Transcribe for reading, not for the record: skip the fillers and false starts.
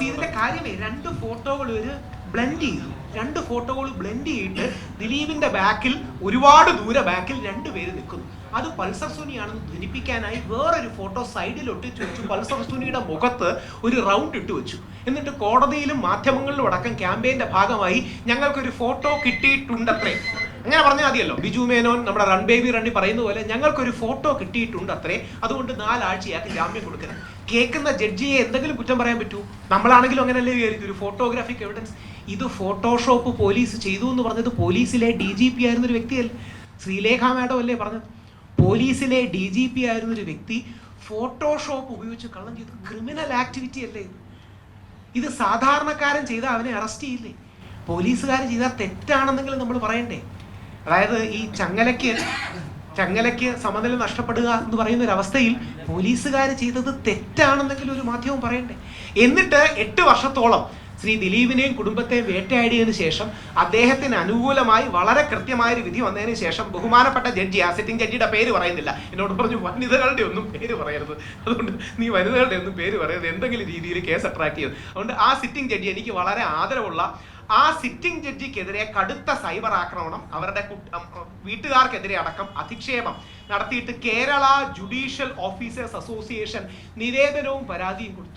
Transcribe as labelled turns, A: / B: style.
A: ഇതിന്റെ കാര്യമേ രണ്ട് ഫോട്ടോകൾ ഒരു ബ്ലെൻഡ് ചെയ്തു. രണ്ട് ഫോട്ടോകൾ ബ്ലെൻഡ് ചെയ്തിട്ട് ദിലീപിന്റെ ബാക്കിൽ ഒരുപാട് ദൂരെ ബാക്കിൽ രണ്ടുപേര് നിൽക്കുന്നു. അത് പൾസർ സുനിയാണെന്ന് ധരിപ്പിക്കാനായി വേറൊരു ഫോട്ടോ സൈഡിൽ ഒട്ടിച്ചു വെച്ചു. പൾസർ സുനിയുടെ മുഖത്ത് ഒരു റൗണ്ട് ഇട്ട് വെച്ചു. എന്നിട്ട് കോടതിയിലും മാധ്യമങ്ങളിലും അടക്കം ക്യാമ്പയിന്റെ ഭാഗമായി ഞങ്ങൾക്കൊരു ഫോട്ടോ കിട്ടിയിട്ടുണ്ടത്രേ. അങ്ങനെ പറഞ്ഞാൽ മതിയല്ലോ. ബിജു മേനോൻ നമ്മുടെ റൺ ബേബി റണ്ണി പറയുന്ന പോലെ ഞങ്ങൾക്കൊരു ഫോട്ടോ കിട്ടിയിട്ടുണ്ട് അത്രേ, അതുകൊണ്ട് 4 ആഴ്ചയാക്കി ജാമ്യം കൊടുക്കണം. കേൾക്കുന്ന ജഡ്ജിയെ എന്തെങ്കിലും കുറ്റം പറയാൻ പറ്റൂ? നമ്മളാണെങ്കിലും അങ്ങനെയല്ലേ വിചാരിക്കും, ഒരു ഫോട്ടോഗ്രാഫിക് എവിഡൻസ്. ഇത് ഫോട്ടോഷോപ്പ് പോലീസ് ചെയ്തു എന്ന് പറഞ്ഞത് പോലീസിലെ DGP ആയിരുന്നൊരു വ്യക്തിയല്ലേ, ശ്രീലേഖ മാഡം അല്ലേ പറഞ്ഞത്? പോലീസിലെ DGP ആയിരുന്നൊരു വ്യക്തി ഫോട്ടോഷോപ്പ് ഉപയോഗിച്ച് കള്ളം ചെയ്തു. ക്രിമിനൽ ആക്ടിവിറ്റി അല്ലേ ഇത്? സാധാരണക്കാരൻ ചെയ്താൽ അവനെ അറസ്റ്റ് ചെയ്യില്ലേ? പോലീസുകാർ ചെയ്താൽ തെറ്റാണെന്നെങ്കിലും നമ്മൾ പറയണ്ടേ? അതായത് ഈ ചങ്ങലയ്ക്ക് സമനില നഷ്ടപ്പെടുക എന്ന് പറയുന്ന ഒരു അവസ്ഥയിൽ പോലീസുകാർ ചെയ്തത് തെറ്റാണെന്നെങ്കിലും ഒരു മാധ്യമം പറയണ്ടേ? എന്നിട്ട് 8 വർഷത്തോളം ശ്രീ ദിലീപിനെയും കുടുംബത്തെയും വേട്ടയാടിയതിനു ശേഷം അദ്ദേഹത്തിന് അനുകൂലമായി വളരെ കൃത്യമായൊരു വിധി വന്നതിന് ശേഷം ബഹുമാനപ്പെട്ട ജഡ്ജി, ആ സിറ്റിംഗ് ജഡ്ജിയുടെ പേര് പറയുന്നില്ല, എന്നോട് പറഞ്ഞു വനിതകളുടെ ഒന്നും പേര് പറയരുത്, അതുകൊണ്ട് നീ വനിതകളുടെ ഒന്നും പേര് പറയരുത്, എന്തെങ്കിലും രീതിയിൽ കേസ് അട്രാക്ട് ചെയ്തു. അതുകൊണ്ട് ആ സിറ്റിംഗ് ജഡ്ജി, എനിക്ക് വളരെ ആദരവുള്ള ആ സിറ്റിംഗ് ജഡ്ജിക്കെതിരെ കടുത്ത സൈബർ ആക്രമണം, അവരുടെ വീട്ടുകാർക്കെതിരെ അടക്കം അധിക്ഷേപം നടത്തിയിട്ട് കേരള ജുഡീഷ്യൽ ഓഫീസേഴ്സ് അസോസിയേഷൻ നിവേദനവും പരാതിയും കൊടുത്തു.